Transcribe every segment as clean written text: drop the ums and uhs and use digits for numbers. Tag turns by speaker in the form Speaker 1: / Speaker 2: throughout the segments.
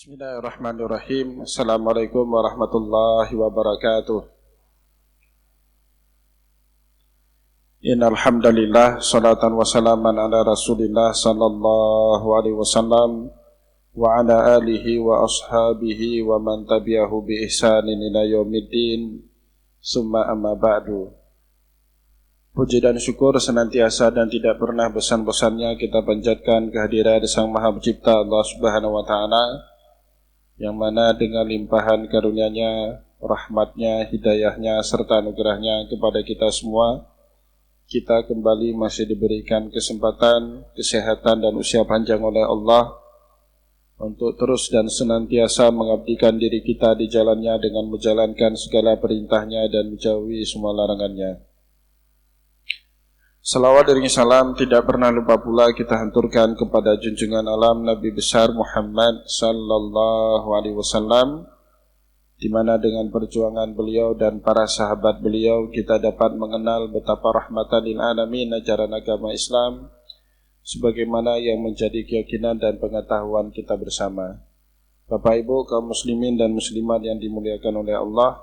Speaker 1: Bismillahirrahmanirrahim. Assalamualaikum warahmatullahi wabarakatuh. Innal hamdalillah salatan wa salaman ala Rasulillah sallallahu alaihi wasallam wa ala alihi wa ashabihi wa man tabi'ahu bi ihsanin ila yaumiddin. Summa amma ba'du. Puji dan syukur senantiasa dan tidak pernah bosan-bosannya kita panjatkan kehadiran Sang Maha Pencipta Allah Subhanahu wa taala, yang mana dengan limpahan karunia-Nya, rahmat-Nya, hidayah-Nya, serta anugerah-Nya kepada kita semua, kita kembali masih diberikan kesempatan, kesehatan, dan usia panjang oleh Allah untuk terus dan senantiasa mengabdikan diri kita di jalan-Nya dengan menjalankan segala perintah-Nya dan menjauhi semua larangan-Nya. Salawat dan salam tidak pernah lupa pula kita hanturkan kepada junjungan alam Nabi besar Muhammad sallallahu alaihi wasallam, di mana dengan perjuangan beliau dan para sahabat beliau kita dapat mengenal betapa rahmatan lil alamin ajaran agama Islam sebagaimana yang menjadi keyakinan dan pengetahuan kita bersama. Bapak Ibu kaum muslimin dan muslimat yang dimuliakan oleh Allah,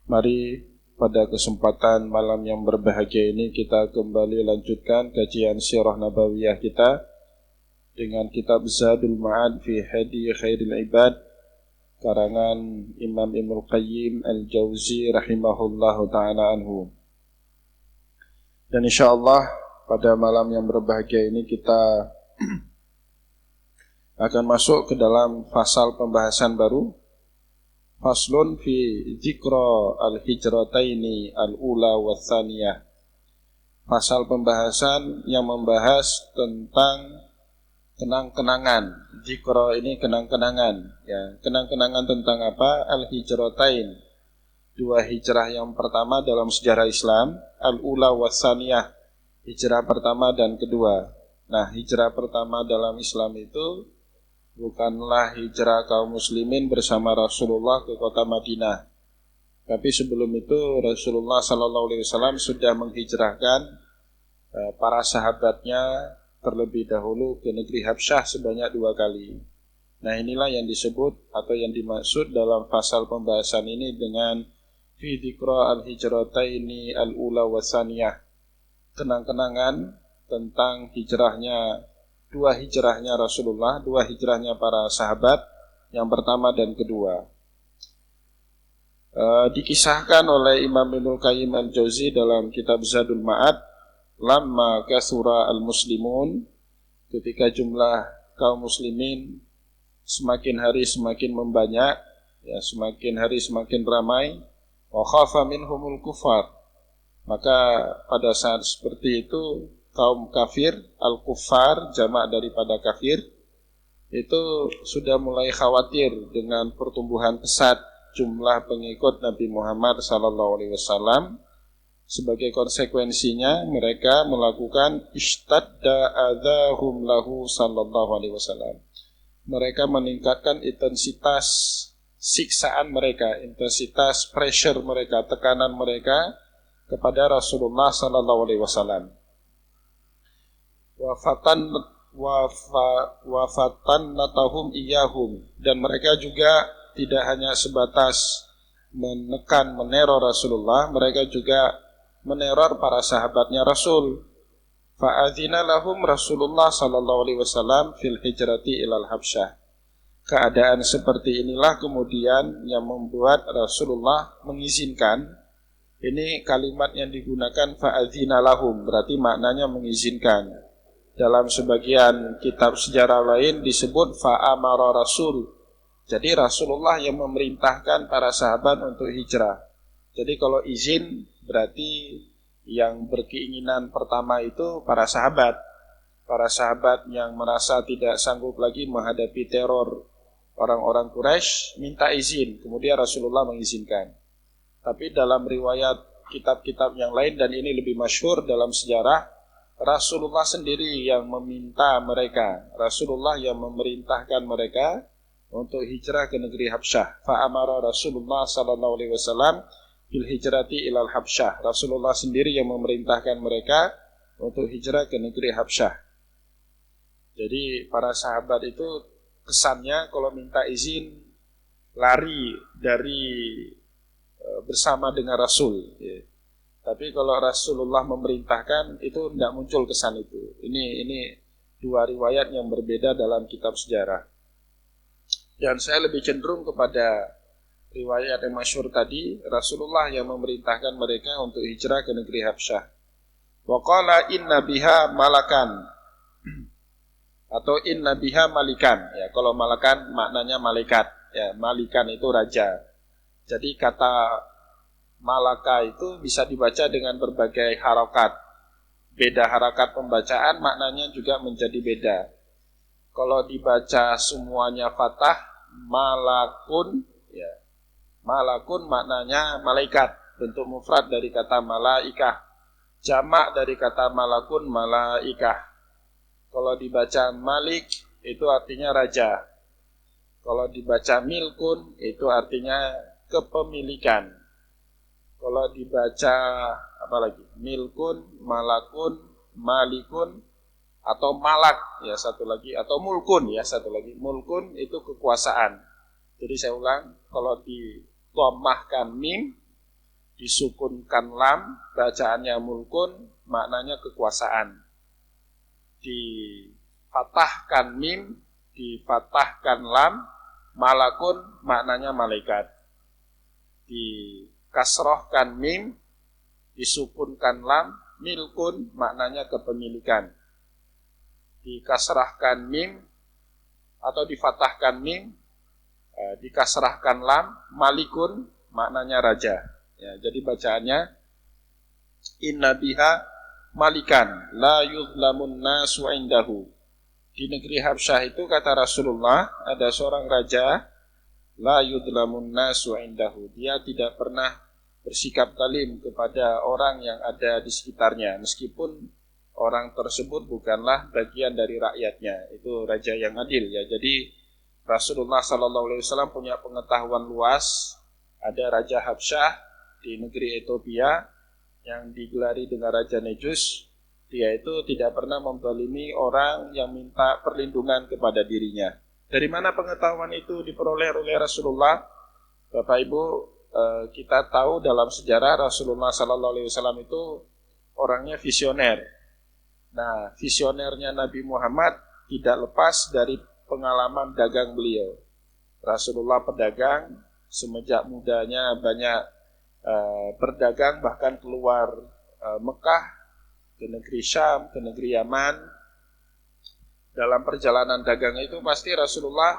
Speaker 1: mari pada kesempatan malam yang berbahagia ini kita kembali lanjutkan kajian sirah nabawiyah kita dengan kitab Zadul Ma'ad fi Hadi Khairil Ibad karangan Imam Ibnul Qayyim Al-Jauzi rahimahullahu ta'ala anhu. Dan insyaallah pada malam yang berbahagia ini kita akan masuk ke dalam fasal pembahasan baru, Faslun fi dzikra al-hijrataini al-ula wa tsaniyah. Pasal pembahasan yang membahas tentang kenang-kenangan. Dzikra ini kenang-kenangan, ya. Kenang-kenangan tentang apa? Al-hijratain. Dua hijrah yang pertama dalam sejarah Islam, al-ula wa tsaniyah. Hijrah pertama dan kedua. Nah, hijrah pertama dalam Islam itu bukanlah hijrah kaum muslimin bersama Rasulullah ke kota Madinah. Tapi sebelum itu Rasulullah SAW sudah menghijrahkan para sahabatnya terlebih dahulu ke negeri Habsyah sebanyak 2 kali. Nah, inilah yang disebut atau yang dimaksud dalam pasal pembahasan ini dengan fi dzikra al-hijrataini al-ula wa tsaniyah. Kenang-kenangan tentang dua hijrahnya Rasulullah, 2 hijrahnya para sahabat, yang pertama dan kedua. Dikisahkan oleh Imam Ibnul Qayyim Al-Jauzi dalam kitab Zadul Ma'ad, lamma kasura al-muslimun, ketika jumlah kaum muslimin semakin hari semakin membanyak, ya, semakin hari semakin ramai, wa khafa minhumul kufar, maka pada saat seperti itu kaum kafir, al-kuffar, jamak daripada kafir, itu sudah mulai khawatir dengan pertumbuhan pesat jumlah pengikut Nabi Muhammad SAW. Sebagai konsekuensinya mereka melakukan ishtadda adzahum lahu sallallahu alaihi wasallam. Mereka meningkatkan intensitas siksaan mereka, intensitas pressure mereka, tekanan mereka kepada Rasulullah sallallahu alaihi wasallam. Wafatan natahum iyahum, dan mereka juga tidak hanya sebatas menekan, meneror Rasulullah, mereka juga meneror para sahabatnya Rasul. Fa'adzina lahum Rasulullah sallallahu alaihi wasallam fil hijrati ilal Habsyah. Keadaan seperti inilah kemudian yang membuat Rasulullah mengizinkan. Ini kalimat yang digunakan fa'adzina lahum, berarti maknanya mengizinkan. Dalam sebagian kitab sejarah lain disebut fa'amara Rasul. Jadi Rasulullah yang memerintahkan para sahabat untuk hijrah. Jadi kalau izin berarti yang berkeinginan pertama itu para sahabat. Para sahabat yang merasa tidak sanggup lagi menghadapi teror orang-orang Quraisy minta izin. Kemudian Rasulullah mengizinkan. Tapi dalam riwayat kitab-kitab yang lain, dan ini lebih masyhur dalam sejarah, Rasulullah sendiri yang meminta mereka, Rasulullah yang memerintahkan mereka untuk hijrah ke negeri Habsyah. Fa'amara Rasulullah sallallahu alaihi wasallam bil hijrati ilal Habsyah. Rasulullah sendiri yang memerintahkan mereka untuk hijrah ke negeri Habsyah. Jadi para sahabat itu kesannya kalau minta izin lari dari bersama dengan Rasul. Ya. Tapi kalau Rasulullah memerintahkan itu tidak muncul kesan itu. Ini dua riwayat yang berbeda dalam kitab sejarah. Dan saya lebih cenderung kepada riwayat yang masyhur tadi, Rasulullah yang memerintahkan mereka untuk hijrah ke negeri Habsyah. Wa qala inna biha malakan atau inna biha malikan. Ya, kalau malakan maknanya malaikat. Ya, malikan itu raja. Jadi kata malaka itu bisa dibaca dengan berbagai harakat. Beda harakat pembacaan maknanya juga menjadi beda. Kalau dibaca semuanya fathah, malakun, ya. Malakun maknanya malaikat, bentuk mufrad dari kata malaikah. Jamak dari kata malakun malaikah. Kalau dibaca malik itu artinya raja. Kalau dibaca milkun itu artinya kepemilikan. Kalau dibaca apa lagi? Milkun, malakun, malikun atau malak ya satu lagi, atau mulkun ya satu lagi. Mulkun itu kekuasaan. Jadi saya ulang, kalau dithamahkan mim, disukunkan lam, bacaannya mulkun, maknanya kekuasaan. Difatahkan mim, difatahkan lam, malakun maknanya malaikat. Dikasrohkan mim, disukunkan lam, milkun maknanya kepemilikan. Dikasrahkan mim atau difatahkan mim, dikasrahkan lam, malikun maknanya raja. Ya, jadi bacaannya inna biha malikan la yuzlamun nasu indahu. Di negeri Habsyah itu kata Rasulullah ada seorang raja la yuzlamun nasu indahu. Dia tidak pernah bersikap zalim kepada orang yang ada di sekitarnya meskipun orang tersebut bukanlah bagian dari rakyatnya. Itu raja yang adil ya. Jadi Rasulullah SAW punya pengetahuan luas. Ada Raja Habsyah di negeri Ethiopia yang digelari dengan Raja Nejus. Dia itu tidak pernah menzalimi orang yang minta perlindungan kepada dirinya. Dari mana pengetahuan itu diperoleh oleh Rasulullah? Bapak Ibu, kita tahu dalam sejarah Rasulullah SAW itu orangnya visioner. Nah, visionernya Nabi Muhammad tidak lepas dari pengalaman dagang beliau. Rasulullah pedagang, semenjak mudanya banyak berdagang, bahkan keluar Mekah ke negeri Syam, ke negeri Yaman. Dalam perjalanan dagang itu pasti Rasulullah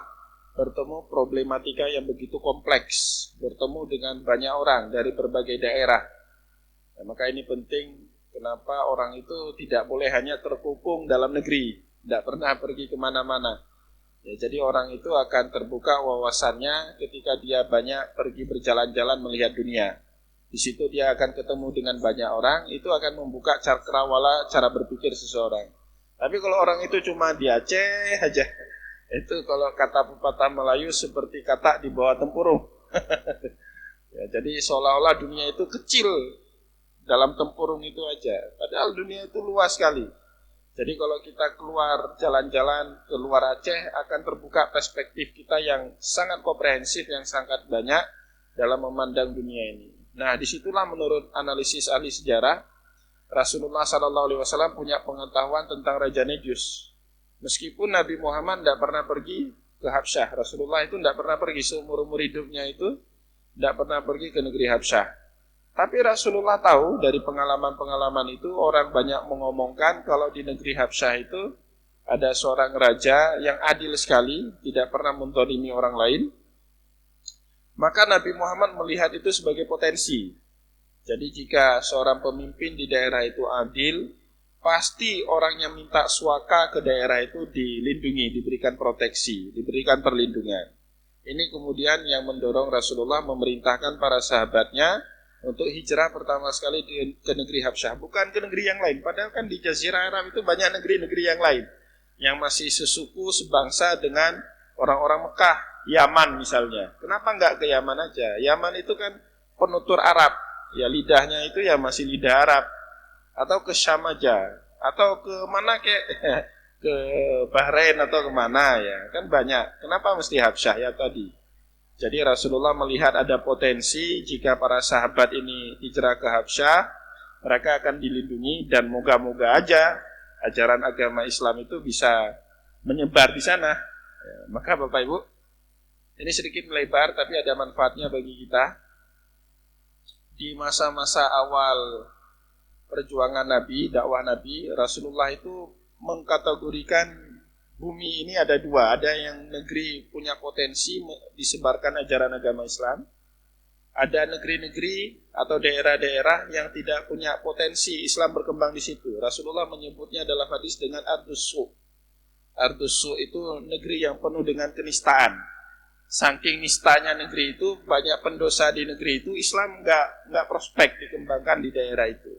Speaker 1: bertemu problematika yang begitu kompleks, bertemu dengan banyak orang dari berbagai daerah. Nah, maka ini penting, kenapa orang itu tidak boleh hanya terkungkung dalam negeri, tidak pernah pergi kemana-mana. Ya, jadi orang itu akan terbuka wawasannya ketika dia banyak pergi berjalan-jalan melihat dunia. Di situ dia akan ketemu dengan banyak orang, itu akan membuka cakrawala cara berpikir seseorang. Tapi kalau orang itu cuma di Aceh aja, itu kalau kata pepatah Melayu seperti katak di bawah tempurung. Ya, jadi seolah-olah dunia itu kecil dalam tempurung itu aja. Padahal dunia itu luas sekali. Jadi kalau kita keluar jalan-jalan ke luar Aceh akan terbuka perspektif kita yang sangat komprehensif, yang sangat banyak dalam memandang dunia ini. Nah, disitulah menurut analisis ahli sejarah, Rasulullah SAW punya pengetahuan tentang Raja Nejus. Meskipun Nabi Muhammad tidak pernah pergi ke Habsyah, Rasulullah itu tidak pernah pergi seumur-umur hidupnya itu, tidak pernah pergi ke negeri Habsyah. Tapi Rasulullah tahu dari pengalaman-pengalaman itu, orang banyak mengomongkan kalau di negeri Habsyah itu ada seorang raja yang adil sekali, tidak pernah menzalimi orang lain. Maka Nabi Muhammad melihat itu sebagai potensi. Jadi jika seorang pemimpin di daerah itu adil, pasti orang yang minta suaka ke daerah itu dilindungi, diberikan proteksi, diberikan perlindungan. Ini kemudian yang mendorong Rasulullah memerintahkan para sahabatnya untuk hijrah pertama sekali ke negeri Habsyah, bukan ke negeri yang lain. Padahal kan di Jazirah Arab itu banyak negeri-negeri yang lain yang masih sesuku, sebangsa dengan orang-orang Mekah, Yaman misalnya. Kenapa enggak ke Yaman aja? Yaman itu kan penutur Arab, ya lidahnya itu ya masih lidah Arab. Atau ke Syam aja, atau ke mana ke Bahrain atau kemana ya, kan banyak. Kenapa mesti Habsyah ya tadi? Jadi Rasulullah melihat ada potensi jika para sahabat ini hijrah ke Habsyah, mereka akan dilindungi dan moga-moga aja ajaran agama Islam itu bisa menyebar di sana. Ya, maka Bapak Ibu, ini sedikit melebar tapi ada manfaatnya bagi kita. Di masa-masa awal perjuangan Nabi, dakwah Nabi, Rasulullah itu mengkategorikan bumi ini ada dua. Ada yang negeri punya potensi disebarkan ajaran agama Islam. Ada negeri-negeri atau daerah-daerah yang tidak punya potensi Islam berkembang di situ. Rasulullah menyebutnya dalam hadis dengan ardus su. Ardus su itu negeri yang penuh dengan kenistaan. Saking nistanya negeri itu, banyak pendosa di negeri itu, Islam nggak prospek dikembangkan di daerah itu.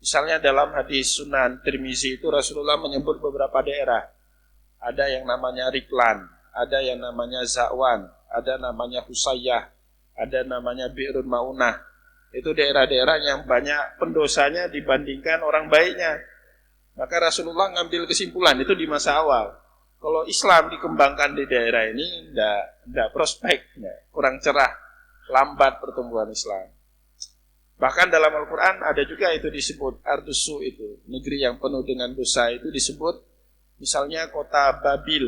Speaker 1: Misalnya dalam hadis Sunan Tirmizi itu Rasulullah menyebut beberapa daerah. Ada yang namanya Riklan, ada yang namanya Zakwan, ada namanya Husayyah, ada namanya Bi'run Ma'unah. Itu daerah-daerah yang banyak pendosanya dibandingkan orang baiknya. Maka Rasulullah ngambil kesimpulan itu di masa awal. Kalau Islam dikembangkan di daerah ini enggak prospek, kurang cerah, lambat pertumbuhan Islam. Bahkan dalam Al-Quran ada juga itu disebut Ardusu itu, negeri yang penuh dengan dosa itu disebut misalnya kota Babil.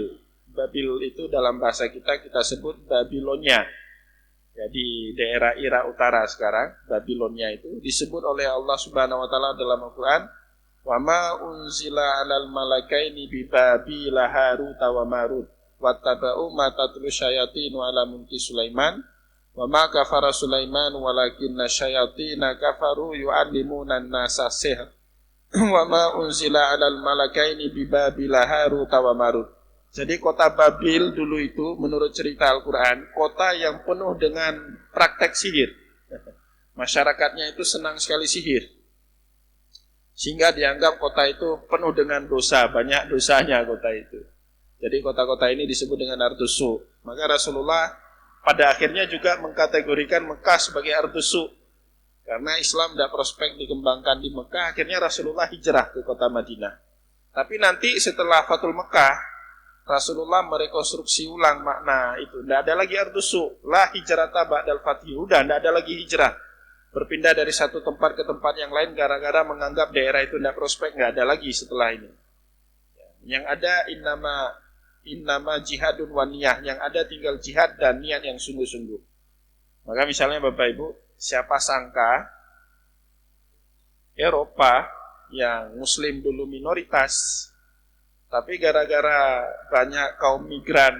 Speaker 1: Babil itu dalam bahasa kita sebut Babilonia. Jadi daerah Irak Utara sekarang, Babilonia itu disebut oleh Allah Subhanahu wa taala dalam Al-Qur'an, "Wa ma unzila 'alal malakaini bi Babila Harut wa Marut wattaba'u ma tatlu syayatinu 'ala mulki Sulaiman wa ma kafara Sulaiman walakinna syayatina kafaru yu'allimuna an-nasa sihr wa ma unzila 'alal malakaini bi Babila Harut wa Marut." Jadi kota Babil dulu itu menurut cerita Al-Quran, kota yang penuh dengan praktek sihir. Masyarakatnya itu senang sekali sihir. Sehingga dianggap kota itu penuh dengan dosa, banyak dosanya kota itu. Jadi kota-kota ini disebut dengan Ardusu. Maka Rasulullah pada akhirnya juga mengkategorikan Mekah sebagai Ardusu. Karena Islam tidak prospek dikembangkan di Mekah, akhirnya Rasulullah hijrah ke kota Madinah. Tapi nanti setelah Fathul Mekah, Rasulullah merekonstruksi ulang makna itu. Tidak ada lagi Ardusu, la hijrata ba'dal fathi. Udah, tidak ada lagi hijrah. Berpindah dari satu tempat ke tempat yang lain gara-gara menganggap daerah itu tidak prospek, nggak ada lagi setelah ini. Yang ada innama jihadun wa niyah, yang ada tinggal jihad dan niat yang sungguh-sungguh. Maka misalnya Bapak Ibu, siapa sangka Eropa yang Muslim dulu minoritas, tapi gara-gara banyak kaum migran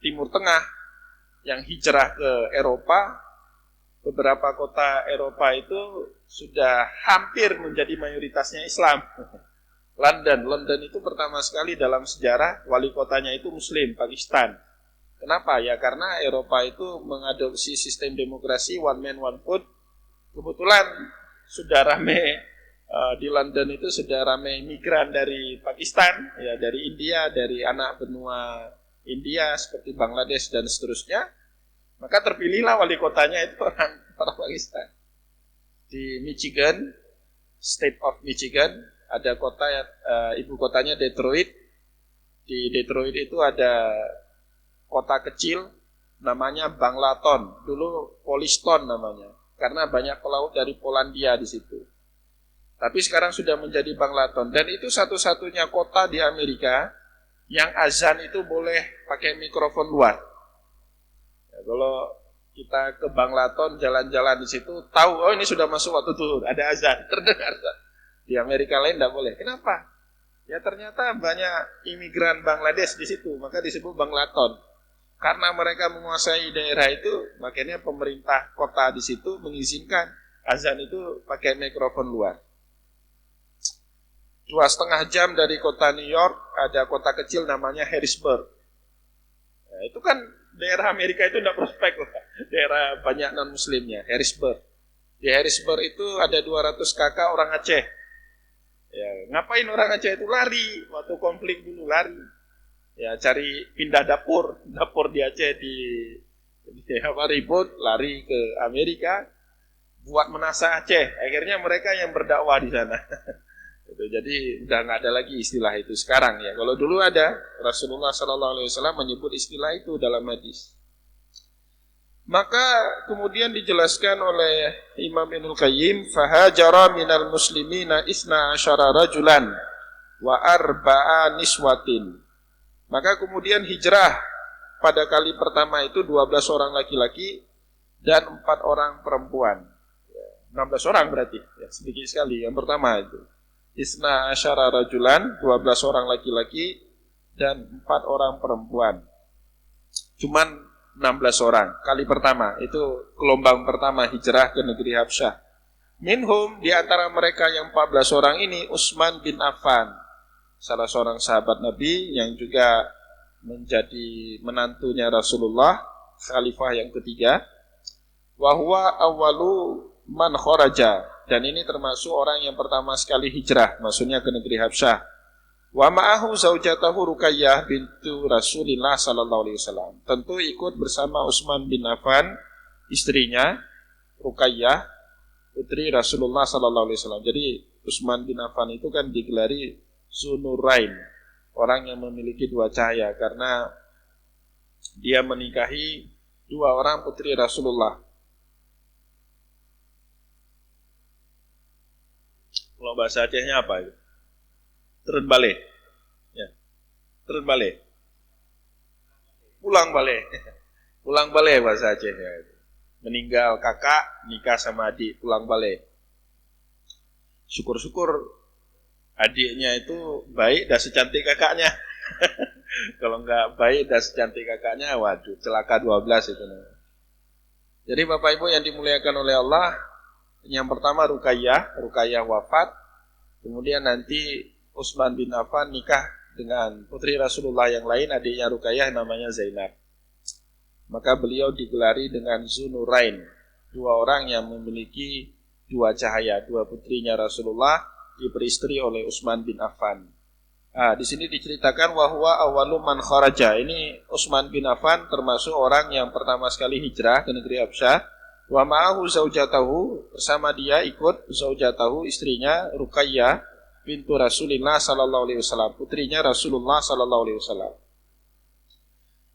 Speaker 1: Timur Tengah yang hijrah ke Eropa, beberapa kota Eropa itu sudah hampir menjadi mayoritasnya Islam. London itu pertama sekali dalam sejarah wali kotanya itu Muslim, Pakistan. Kenapa? Ya karena Eropa itu mengadopsi sistem demokrasi one man one vote. Kebetulan sudah rame di London itu sudah ramai migran dari Pakistan, ya dari India, dari anak benua India seperti Bangladesh dan seterusnya. Maka terpilihlah wali kotanya itu orang Pakistan. Di Michigan, State of Michigan, ada kota ibu kotanya Detroit. Di Detroit itu ada kota kecil namanya Banglaton. Dulu Poliston namanya, karena banyak pelaut dari Polandia di situ. Tapi sekarang sudah menjadi Banglaton. Dan itu satu-satunya kota di Amerika yang azan itu boleh pakai mikrofon luar. Ya, kalau kita ke Banglaton, jalan-jalan di situ, tahu, oh ini sudah masuk waktu zuhur, ada azan, terdengar. Di Amerika lain tidak boleh. Kenapa? Ya ternyata banyak imigran Bangladesh di situ, maka disebut Banglaton. Karena mereka menguasai daerah itu, makanya pemerintah kota di situ mengizinkan azan itu pakai mikrofon luar. 2,5 jam dari kota New York ada kota kecil namanya Harrisburg. Nah, itu kan daerah Amerika itu tidak prospek loh. Daerah banyak non-muslimnya, Harrisburg. Di Harrisburg itu ada 200 kakak orang Aceh. Ya, ngapain orang Aceh itu lari waktu konflik dulu lari. Ya cari pindah dapur di Aceh di ribut, lari ke Amerika buat menasah Aceh. Akhirnya mereka yang berdakwah di sana. Gitu. Jadi udah nggak ada lagi istilah itu sekarang ya. Kalau dulu ada, Rasulullah SAW menyebut istilah itu dalam hadis. Maka kemudian dijelaskan oleh Imam Ibnul Qayyim, fahajara minal muslimina isna asyara rajulan wa arba'a niswatin. Maka kemudian hijrah pada kali pertama itu 12 orang laki-laki dan 4 orang perempuan. 16 orang berarti, ya, sedikit sekali. Yang pertama itu isna asyara rajulan, 12 orang laki-laki dan 4 orang perempuan. Cuman 16 orang kali pertama, itu gelombang pertama hijrah ke negeri Habsyah. Minhum, di antara mereka yang 14 orang ini Utsman bin Affan, salah seorang sahabat Nabi yang juga menjadi menantunya Rasulullah, khalifah yang ketiga. Wa huwa awwalu man kharaja, dan ini termasuk orang yang pertama sekali hijrah, maksudnya ke negeri Habsyah. Wa ma'ahu zaujatahu Ruqayyah bintu Rasulillah sallallahu alaihi wasallam. Tentu ikut bersama Utsman bin Affan, istrinya Ruqayyah, putri Rasulullah sallallahu alaihi wasallam. Jadi Utsman bin Affan itu kan digelari Zunurain, orang yang memiliki 2 cahaya, karena dia menikahi 2 orang putri Rasulullah. Kalau bahasa Acehnya apa itu? Turun balik, ya. Turun balik, pulang balik, pulang balik bahasa Aceh ya. Meninggal kakak, nikah sama adik, pulang balik. Syukur-syukur adiknya itu baik dan secantik kakaknya. Kalau nggak baik dan secantik kakaknya, waduh, celaka 12 itu. Jadi Bapak Ibu yang dimuliakan oleh Allah, yang pertama Ruqayyah wafat, kemudian nanti Utsman bin Affan nikah dengan putri Rasulullah yang lain, adiknya Ruqayyah namanya Zainab. Maka beliau digelari dengan Zunurain, 2 orang yang memiliki 2 cahaya, 2 putrinya Rasulullah diperistri oleh Utsman bin Affan. Di sini diceritakan wa huwa awwalu man kharaja. Ini Utsman bin Affan termasuk orang yang pertama sekali hijrah ke negeri Habsyah. Wa ma'ahu zaujatahu, bersama dia ikut zaujatahu, istrinya Ruqayyah bintu Rasulillah sallallahu alaihi wasallam, putrinya Rasulullah sallallahu alaihi wasallam.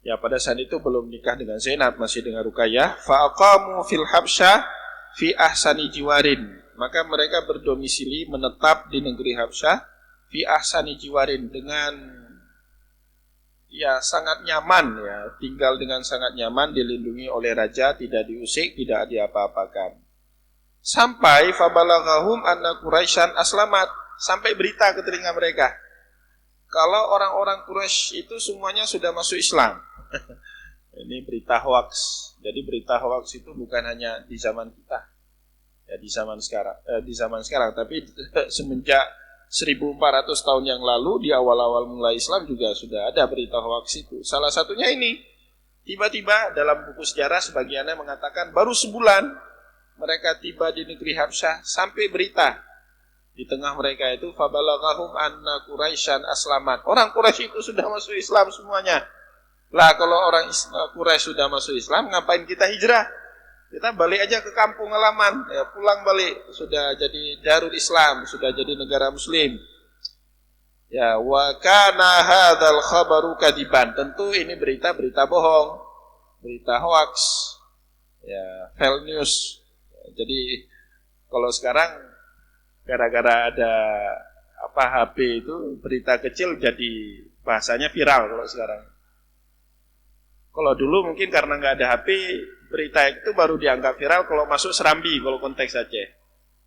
Speaker 1: Ya, pada saat itu belum nikah dengan Zainab, masih dengan Ruqayyah. Fa aqamu fil Habsyah fi ahsani jiwarin. Maka mereka berdomisili, menetap di negeri Habsyah fi ahsani jiwarin, dengan ya sangat nyaman, ya, tinggal dengan sangat nyaman, dilindungi oleh raja, tidak diusik, tidak diapa-apakan. Sampai fabalaghahum anna Quraisyan aslamat, sampai berita ke telinga mereka kalau orang-orang Quraisy itu semuanya sudah masuk Islam. Ini berita hoax. Jadi berita hoax itu bukan hanya di zaman kita, ya, di zaman sekarang, tapi semenjak 1400 tahun yang lalu, di awal-awal mulai Islam juga sudah ada berita hoax itu. Salah satunya ini, tiba-tiba dalam buku sejarah sebagiannya mengatakan baru sebulan mereka tiba di negeri Habsyah, sampai berita di tengah mereka itu fabalaghahum anna Quraisyan aslamat. Orang Quraisy itu sudah masuk Islam semuanya. Lah kalau orang Quraisy sudah masuk Islam, ngapain kita hijrah? Kita balik aja ke kampung halaman, ya, pulang balik, sudah jadi Darul Islam, sudah jadi negara muslim. Ya, wa kana hadzal khabaru kadiban. Tentu ini berita bohong, berita hoax. Ya, fake news. Ya, jadi kalau sekarang gara-gara ada HP itu, berita kecil jadi bahasanya viral kalau sekarang. Kalau dulu mungkin karena nggak ada HP, berita itu baru dianggap viral kalau masuk Serambi, kalau konteks Aceh.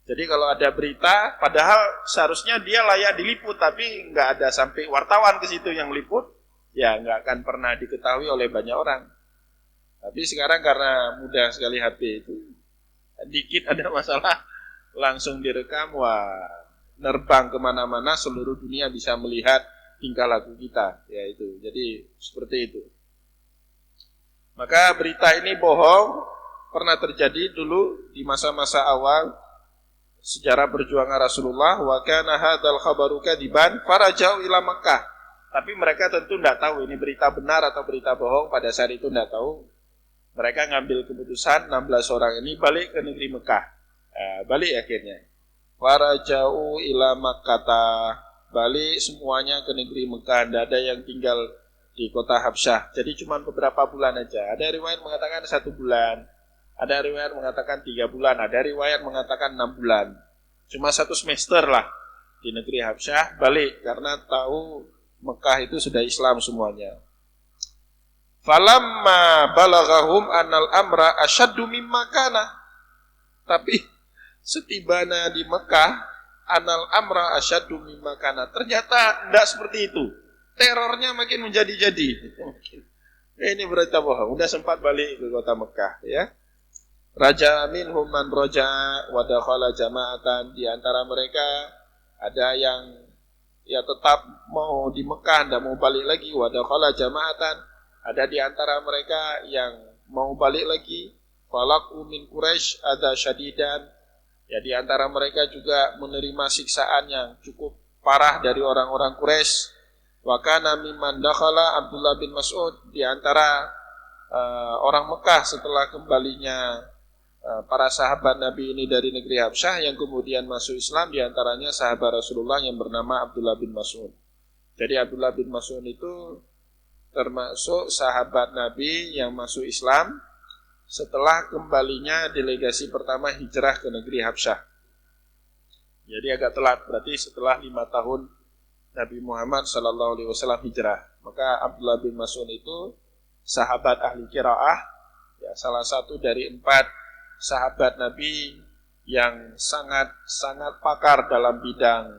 Speaker 1: Jadi kalau ada berita, padahal seharusnya dia layak diliput, tapi nggak ada sampai wartawan ke situ yang liput, ya nggak akan pernah diketahui oleh banyak orang. Tapi sekarang karena mudah sekali HP itu, dikit ada masalah, langsung direkam, wah, nerbang kemana-mana, seluruh dunia bisa melihat tingkah laku kita, ya itu. Jadi seperti itu. Maka berita ini bohong, pernah terjadi dulu di masa-masa awal sejarah perjuangan Rasulullah. Wa kana hadzal khabaru kadiban farajau ila Makkah. Tapi mereka tentu tidak tahu ini berita benar atau berita bohong, pada saat itu tidak tahu. Mereka ngambil keputusan 16 orang ini balik ke negeri Mekah. Balik akhirnya. Faraja'u ila Makkah, balik semuanya ke negeri Mekah, tidak ada yang tinggal di kota Habsyah. Jadi cuma beberapa bulan aja. Ada riwayat mengatakan 1 bulan, ada riwayat mengatakan 3 bulan, ada riwayat mengatakan 6 bulan. Cuma 1 semester lah di negeri Habsyah, balik karena tahu Mekah itu sudah Islam semuanya. Falamma balaghahum anal amra asyaddu mimma kana. Tapi setibanya di Mekah, anal amra asyaddu mimma kana. Ternyata tidak seperti itu. Terornya makin menjadi-jadi. Ini berita bohong. Udah sempat balik ke kota Mekah, ya. Raja minhum man raja wa dakhala jama'atan. Di antara mereka ada yang ya tetap mau di Mekah, tidak mau balik lagi. Wa dakhala jama'atan. Ada di antara mereka yang mau balik lagi. Falaku min Quraisy ada syadidan. Ya, di antara mereka juga menerima siksaan yang cukup parah dari orang-orang Quraisy. Wa kana mimman dakhala Abdullah bin Mas'ud. Di antara orang Mekah setelah kembalinya para sahabat Nabi ini dari negeri Habsyah yang kemudian masuk Islam, di antaranya sahabat Rasulullah yang bernama Abdullah bin Mas'ud. Jadi Abdullah bin Mas'ud itu termasuk sahabat Nabi yang masuk Islam setelah kembalinya delegasi pertama hijrah ke negeri Habsyah. Jadi agak telat, berarti setelah 5 tahun Nabi Muhammad SAW hijrah. Maka Abdullah bin Mas'ud itu sahabat ahli qiraah, ya, salah satu dari 4 sahabat Nabi yang sangat pakar dalam bidang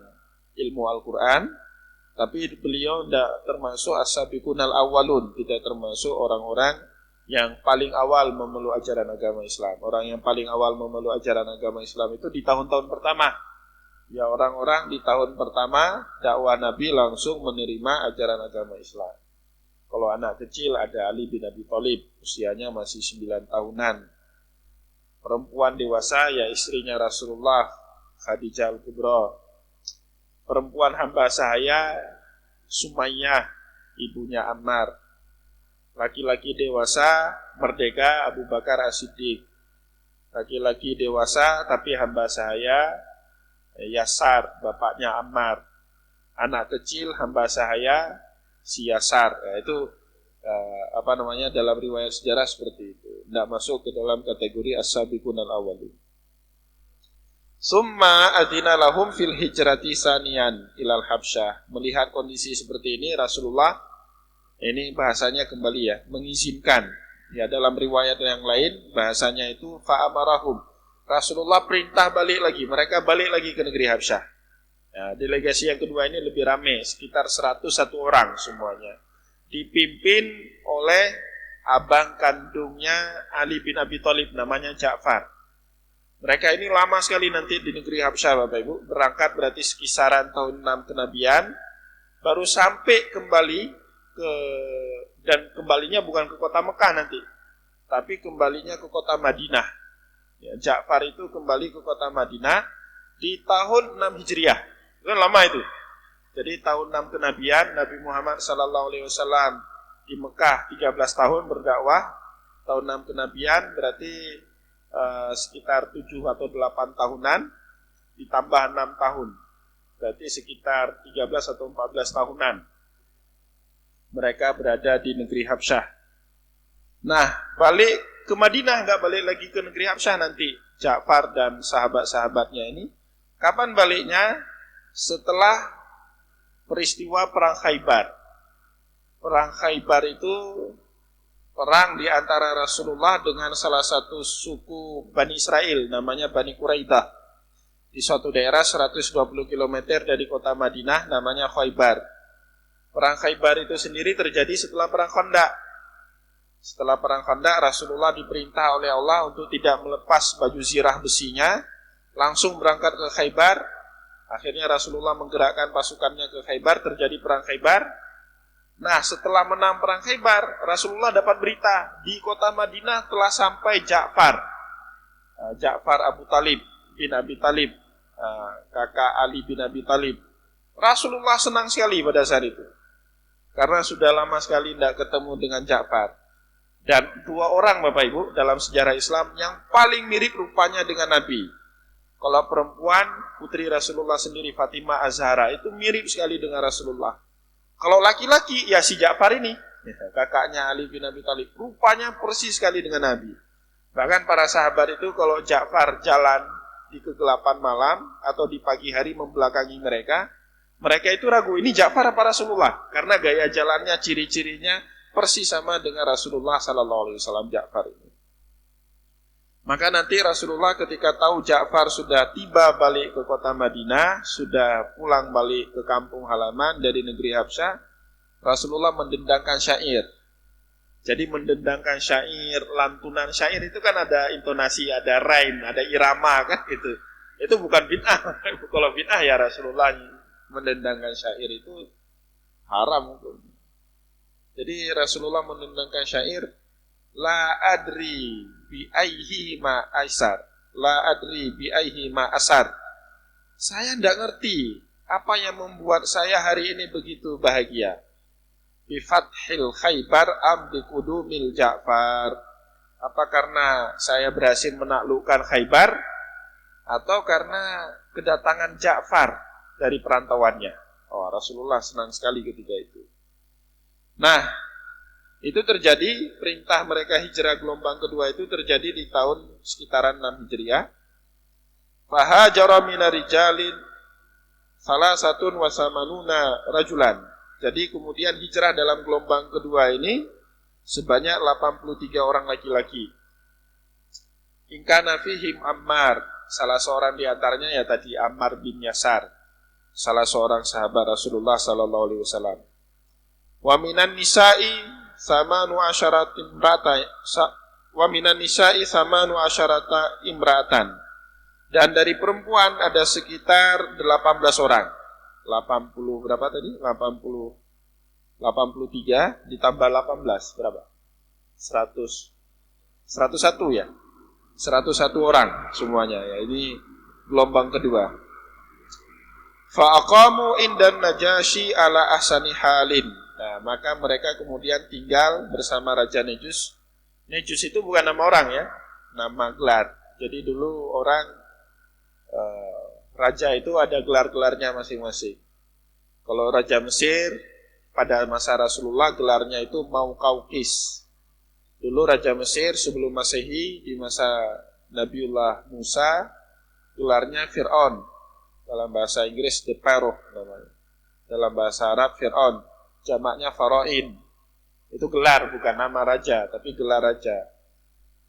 Speaker 1: ilmu Al-Quran. Tapi beliau tidak termasuk as-sabiqunal awwalun, tidak termasuk orang-orang yang paling awal memeluk ajaran agama Islam. Orang yang paling awal memeluk ajaran agama Islam itu di tahun-tahun pertama. Ya, orang-orang di tahun pertama dakwah Nabi langsung menerima ajaran agama Islam. Kalau anak kecil ada Ali bin Abi Thalib, usianya masih 9 tahunan. Perempuan dewasa ya istrinya Rasulullah, Khadijah Al-Kubra. Perempuan hamba sahaya Sumayyah, ibunya Ammar. Laki-laki dewasa merdeka Abu Bakar As-Siddiq. Laki-laki dewasa tapi hamba sahaya Yasar, bapaknya Ammar. Anak kecil hamba sahaya si Yasar. Ya, itu dalam riwayat sejarah seperti itu. Tidak masuk ke dalam kategori as-sabiqunal awwalun. Summa adina lahum fil hijrati saniyan ilal Habsyah. Melihat kondisi seperti ini, Rasulullah ini bahasanya kembali ya, mengizinkan. Ya, dalam riwayat yang lain bahasanya itu fa'amarahum. Rasulullah perintah balik lagi, mereka balik lagi ke negeri Habsyah. Ya, delegasi yang kedua ini lebih ramai, sekitar 101 orang semuanya. Dipimpin oleh abang kandungnya Ali bin Abi Thalib, namanya Ja'far. Mereka ini lama sekali nanti di negeri Habsyah, Bapak Ibu. Berangkat berarti sekisaran tahun 6 kenabian, baru sampai kembali dan kembalinya bukan ke kota Mekah nanti, tapi kembalinya ke kota Madinah. Ya, Ja'far itu kembali ke kota Madinah di tahun 6 Hijriah. Itu kan lama itu. Jadi tahun 6 kenabian, Nabi Muhammad SAW di Mekah 13 tahun berdakwah. Tahun 6 kenabian berarti sekitar 7 atau 8 tahunan, ditambah 6 tahun. Berarti sekitar 13 atau 14 tahunan mereka berada di negeri Habsyah. Nah, balik ke Madinah, nggak balik lagi ke negeri Habsyah nanti. Ja'far dan sahabat-sahabatnya ini. Kapan baliknya? Setelah peristiwa Perang Khaybar. Perang Khaybar itu perang di antara Rasulullah dengan salah satu suku Bani Israel, namanya Bani Quraidah. Di suatu daerah 120 km dari kota Madinah, namanya Khaybar. Perang Khaybar itu sendiri terjadi setelah Perang Khandaq. Setelah Perang Khandaq, Rasulullah diperintah oleh Allah untuk tidak melepas baju zirah besinya, langsung berangkat ke Khaybar. Akhirnya Rasulullah menggerakkan pasukannya ke Khaybar, terjadi Perang Khaybar. Nah, setelah menang Perang Khaybar, Rasulullah dapat berita di kota Madinah telah sampai Ja'far. Ja'far Abu Talib bin Abi Talib, kakak Ali bin Abi Talib. Rasulullah senang sekali pada saat itu, karena sudah lama sekali tidak ketemu dengan Ja'far. Dan 2 orang, Bapak Ibu, dalam sejarah Islam yang paling mirip rupanya dengan Nabi. Kalau perempuan, putri Rasulullah sendiri Fatimah Az-Zahra itu mirip sekali dengan Rasulullah. Kalau laki-laki, ya si Ja'far ini, kakaknya Ali bin Abi Thalib, rupanya persis sekali dengan Nabi. Bahkan para sahabat itu kalau Ja'far jalan di kegelapan malam atau di pagi hari membelakangi mereka, mereka itu ragu, ini Ja'far apa Rasulullah? Karena gaya jalannya, ciri-cirinya persis sama dengan Rasulullah SAW, Ja'far ini. Maka nanti Rasulullah ketika tahu Ja'far sudah tiba balik ke kota Madinah, sudah pulang balik ke kampung halaman dari negeri Habsyah, Rasulullah mendendangkan syair. Jadi mendendangkan syair, lantunan syair itu kan ada intonasi, ada rhyme, ada irama kan itu. Itu bukan bid'ah. Kalau bid'ah ya Rasulullah mendendangkan syair itu haram. Jadi Rasulullah mendendangkan syair, la adri bi aihi ma aisar, la adri bi aihi ma asar. Saya tidak ngerti apa yang membuat saya hari ini begitu bahagia. Bi fathil Khaybar am bi qudumil Ja'far. Apa karena saya berhasil menaklukkan Khaybar atau karena kedatangan Ja'far dari perantauannya? Oh, Rasulullah senang sekali ketika itu. Nah, itu terjadi, perintah mereka hijrah gelombang kedua itu terjadi di tahun sekitaran 6 Hijriah. Fahajara minar rijalin salasatun wa samanuna rajulan. Jadi kemudian hijrah dalam gelombang kedua ini sebanyak 83 orang laki-laki. In kana fihim Ammar, salah seorang di antaranya ya tadi Ammar bin Yasar, salah seorang sahabat Rasulullah sallallahu alaihi wasallam. Wa minan nisa'i samanu asyarata imra'atan, wa minan nisa'i samanu asyarata imra'atan. Dan dari perempuan ada sekitar 18 orang. 80 berapa tadi? 83 ditambah 18 berapa? 101 ya. 101 orang semuanya ya. Ini gelombang kedua. Fa aqamu indan Najasyi ala ahsani halin. Nah, maka mereka kemudian tinggal bersama Raja Nejus. Nejus itu bukan nama orang ya, nama gelar. Jadi dulu orang raja itu ada gelar-gelarnya masing-masing. Kalau Raja Mesir pada masa Rasulullah gelarnya itu Mauqawqis. Dulu Raja Mesir sebelum Masehi di masa Nabiullah Musa gelarnya Fir'aun. Dalam bahasa Inggris the Pharaoh namanya. Dalam bahasa Arab Fir'aun, jamaknya Farain. Itu gelar bukan nama raja, tapi gelar raja.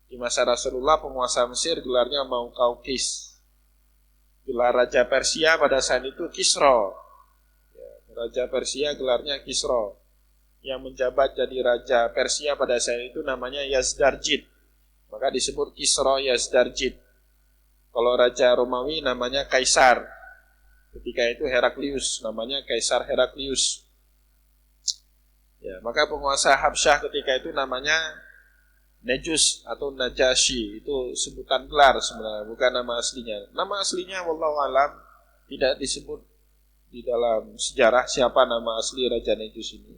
Speaker 1: Di masa Rasulullah penguasa Mesir gelarnya Mauqawqis. Gelar Raja Persia pada saat itu Kisra. Raja Persia gelarnya Kisra. Yang menjabat jadi Raja Persia pada saat itu namanya Yazdarjid. Maka disebut Kisra Yazdarjid. Kalau Raja Romawi namanya Kaisar. Ketika itu Heraklius, namanya Kaisar Heraklius. Ya, maka penguasa Habsyah ketika itu namanya Nejus atau Najasyi, itu sebutan gelar sebenarnya, bukan nama aslinya. Nama aslinya wallahu alam tidak disebut di dalam sejarah siapa nama asli Raja Nejus ini.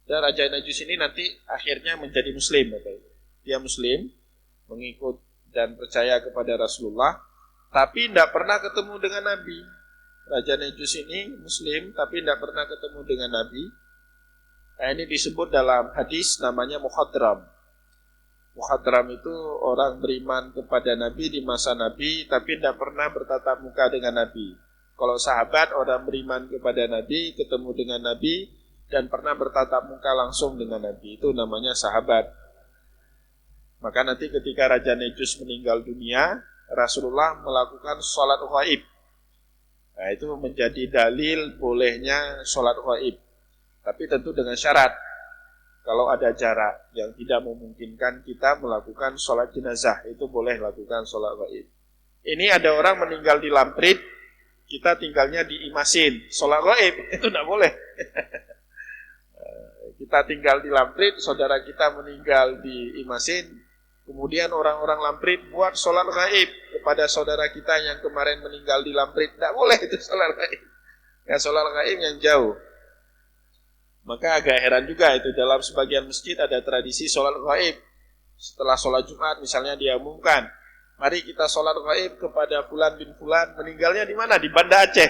Speaker 1: Dan Raja Nejus ini nanti akhirnya menjadi Muslim. Dia Muslim, mengikut dan percaya kepada Rasulullah, tapi tidak pernah ketemu dengan Nabi. Raja Nejus ini Muslim, tapi tidak pernah ketemu dengan Nabi. Nah, ini disebut dalam hadis namanya Muhadram. Muhadram itu orang beriman kepada Nabi di masa Nabi, tapi tidak pernah bertatap muka dengan Nabi. Kalau sahabat, orang beriman kepada Nabi, ketemu dengan Nabi, dan pernah bertatap muka langsung dengan Nabi. Itu namanya sahabat. Maka nanti ketika Raja Nejus meninggal dunia, Rasulullah melakukan sholat ghaib. Nah, itu menjadi dalil bolehnya sholat ghaib. Tapi tentu dengan syarat. Kalau ada jarak yang tidak memungkinkan kita melakukan sholat jenazah, itu boleh lakukan sholat ghaib. Ini ada orang meninggal di Lamprit, kita tinggalnya di Imasin, sholat ghaib, itu tidak boleh. Kita tinggal di Lamprit, saudara kita meninggal di Imasin, kemudian orang-orang Lamprit buat sholat ghaib kepada saudara kita yang kemarin meninggal di Lamprit, tidak boleh itu sholat ghaib. Ya, sholat ghaib yang jauh. Maka agak heran juga itu dalam sebagian masjid ada tradisi sholat ghaib. Setelah sholat Jumat misalnya dia umumkan, Mari kita sholat gaib kepada fulan bin fulan, meninggalnya di mana? Di Banda Aceh.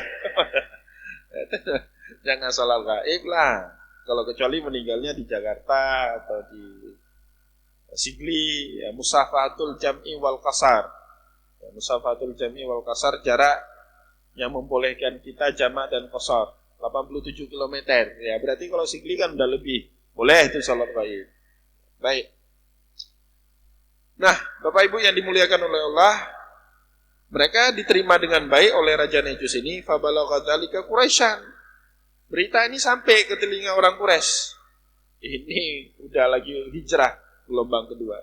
Speaker 1: Jangan sholat gaib lah. Kalau kecuali meninggalnya di Jakarta atau di Sigli, ya, Musafahatul Jam'i wal Qasar. Ya, Musafahatul Jam'i wal Qasar jarak yang membolehkan kita jamak dan qasar 87 km. Ya, berarti kalau Sigli kan udah lebih. Boleh itu sholat gaib. Baik. Nah, Bapak Ibu yang dimuliakan oleh Allah, mereka diterima dengan baik oleh Raja Nejus ini. Fabalagha dzalika Quraisyan. Berita ini sampai ke telinga orang Quraisy. Ini udah lagi hijrah gelombang kedua.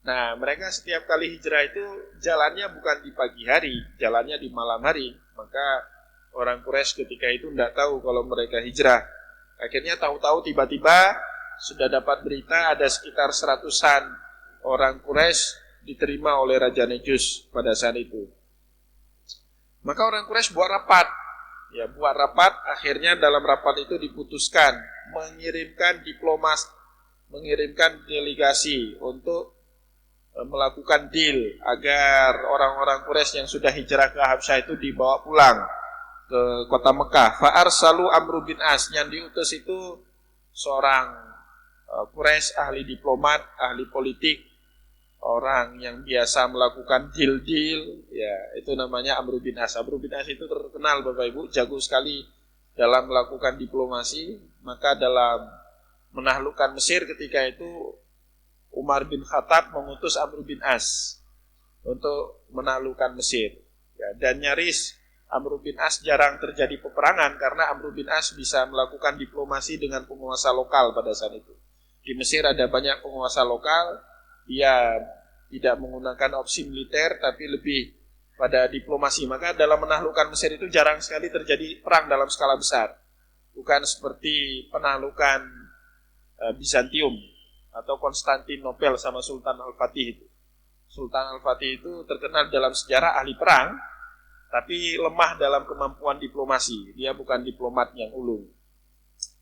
Speaker 1: Nah, mereka setiap kali hijrah itu jalannya bukan di pagi hari, jalannya di malam hari. Maka orang Quraisy ketika itu tidak tahu kalau mereka hijrah. Akhirnya tahu-tahu tiba-tiba sudah dapat berita ada sekitar 100-an orang Quraisy diterima oleh Raja Nejus pada saat itu. Maka orang Quraisy buat rapat. Ya, buat rapat, akhirnya dalam rapat itu diputuskan mengirimkan diplomat, mengirimkan delegasi untuk melakukan deal agar orang-orang Quraisy yang sudah hijrah ke Habsyah itu dibawa pulang ke kota Mekah. Fa'arsalu Amr bin As, yang diutus itu seorang Quraisy, ahli diplomat, ahli politik, orang yang biasa melakukan deal-deal, ya itu namanya Amr bin As. Amr bin As itu terkenal Bapak Ibu, jago sekali dalam melakukan diplomasi. Maka dalam menaklukkan Mesir ketika itu Umar bin Khattab mengutus Amr bin As untuk menaklukkan Mesir. Ya, dan nyaris Amr bin As jarang terjadi peperangan karena Amr bin As bisa melakukan diplomasi dengan penguasa lokal pada saat itu. Di Mesir ada banyak penguasa lokal. Dia tidak menggunakan opsi militer tapi lebih pada diplomasi. Maka dalam menaklukkan Mesir itu jarang sekali terjadi perang dalam skala besar. Bukan seperti penaklukan Bizantium atau Konstantinopel sama Sultan Al-Fatih itu. Sultan Al-Fatih itu terkenal dalam sejarah ahli perang, tapi lemah dalam kemampuan diplomasi. Dia bukan diplomat yang ulung.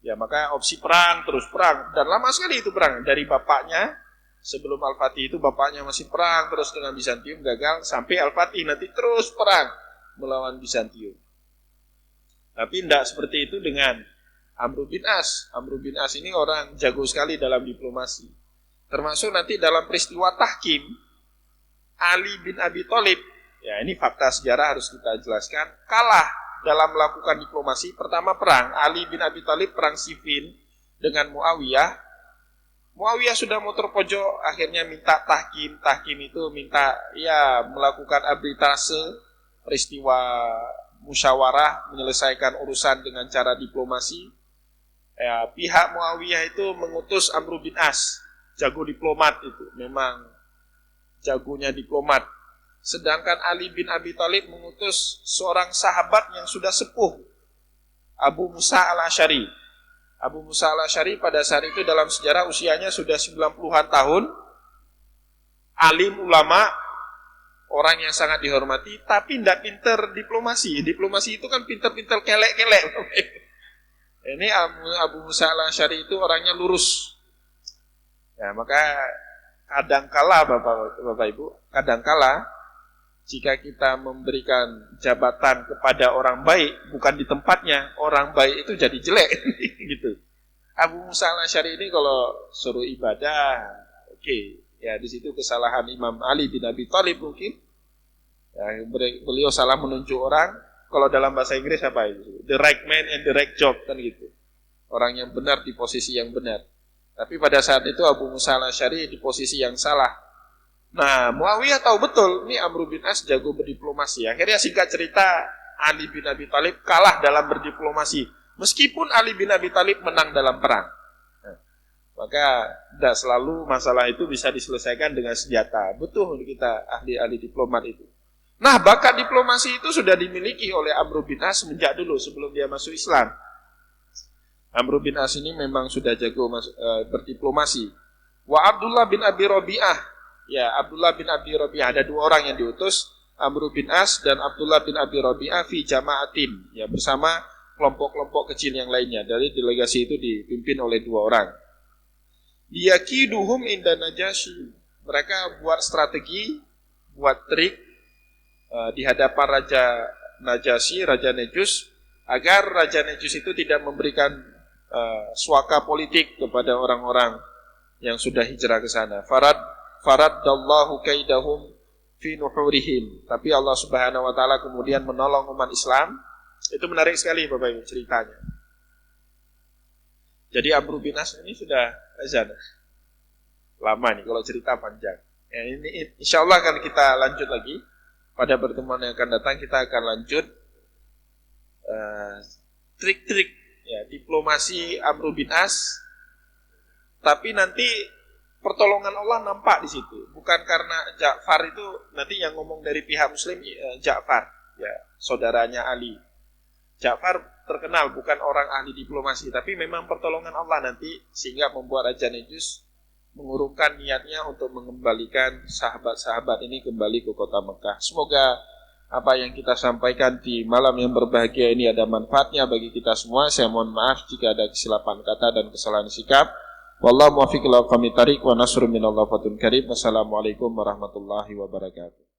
Speaker 1: Ya, maka opsi perang, terus perang. Dan lama sekali itu perang. Dari bapaknya, sebelum Al-Fatih itu bapaknya masih perang terus dengan Bizantium, gagal, sampai Al-Fatih nanti terus perang melawan Bizantium. Tapi tidak seperti itu dengan Amr bin As. Amr bin As ini orang jago sekali dalam diplomasi. Termasuk nanti dalam peristiwa tahkim Ali bin Abi Thalib. Ya, ini fakta sejarah harus kita jelaskan. Kalah dalam melakukan diplomasi. Pertama perang, Ali bin Abi Thalib perang Siffin dengan Muawiyah. Muawiyah sudah mau terpojok, akhirnya minta tahkim. Tahkim itu minta ya melakukan arbitrase, peristiwa musyawarah, menyelesaikan urusan dengan cara diplomasi. Ya, pihak Muawiyah itu mengutus Amr bin As, jago diplomat itu, memang jagonya diplomat. Sedangkan Ali bin Abi Thalib mengutus seorang sahabat yang sudah sepuh, Abu Musa al-Asy'ari. Abu Musa al-Asy'ari pada saat itu dalam sejarah usianya sudah 90-an tahun, alim ulama, orang yang sangat dihormati, tapi tidak pinter diplomasi. Diplomasi itu kan pinter-pinter kelek-kelek. Ini Abu Musa al-Asy'ari itu orangnya lurus. Ya, maka kadangkala Bapak Ibu, kadangkala jika kita memberikan jabatan kepada orang baik bukan di tempatnya, orang baik itu jadi jelek gitu. Abu Musa al-Asy'ari ini kalau suruh ibadah, oke. Ya, di situ kesalahan Imam Ali bin Abi Thalib mungkin. Ya, beliau salah menunjuk orang. Kalau dalam bahasa Inggris apa itu? The right man and the right job, kan gitu. Orang yang benar di posisi yang benar. Tapi pada saat itu Abu Musa al-Asy'ari di posisi yang salah. Nah, Muawiyah tahu betul, ini Amr bin As jago berdiplomasi. Akhirnya singkat cerita, Ali bin Abi Thalib kalah dalam berdiplomasi. Meskipun Ali bin Abi Thalib menang dalam perang. Nah, maka tidak selalu masalah itu bisa diselesaikan dengan senjata. Butuh kita ahli-ahli diplomat itu. Nah, bakat diplomasi itu sudah dimiliki oleh Amr bin As semenjak dulu, sebelum dia masuk Islam. Amr bin As ini memang sudah jago berdiplomasi. Wa Abdullah bin Abi Rabi'ah. Ya, Abdullah bin Abi Rabi'ah, ada dua orang yang diutus, Amr bin As dan Abdullah bin Abi Rabi'ah fi jama'atin, ya bersama kelompok-kelompok kecil yang lainnya. Dari delegasi itu dipimpin oleh dua orang. Yakiduhum inda Najasyi. Mereka buat strategi, buat trik di hadapan Raja Najasyi, Raja Nejus, agar Raja Nejus itu tidak memberikan suaka politik kepada orang-orang yang sudah hijrah ke sana. Faraddallahu kaidahum fi nuhurihim. Tapi Allah Subhanahu wa taala kemudian menolong umat Islam. Itu menarik sekali Bapak Ibu ceritanya. Jadi Amr bin As ini sudah azan. Lama nih kalau cerita panjang. Ya, ini insyaallah akan kita lanjut lagi. Pada pertemuan yang akan datang kita akan lanjut trik-trik ya, diplomasi Amr bin As. Tapi nanti pertolongan Allah nampak di situ. Bukan karena Ja'far itu nanti yang ngomong dari pihak Muslim Ja'far, ya, saudaranya Ali. Ja'far terkenal bukan orang ahli diplomasi, tapi memang pertolongan Allah nanti sehingga membuat Raja Nejus mengurungkan niatnya untuk mengembalikan sahabat-sahabat ini kembali ke kota Mekah. Semoga apa yang kita sampaikan di malam yang berbahagia ini ada manfaatnya bagi kita semua. Saya mohon maaf jika ada kesilapan kata dan kesalahan sikap. Wallahu muwaffiq ila aqwamit thariq wa nasrun minallah fatun karim. Wassalamualaikum warahmatullahi wabarakatuh.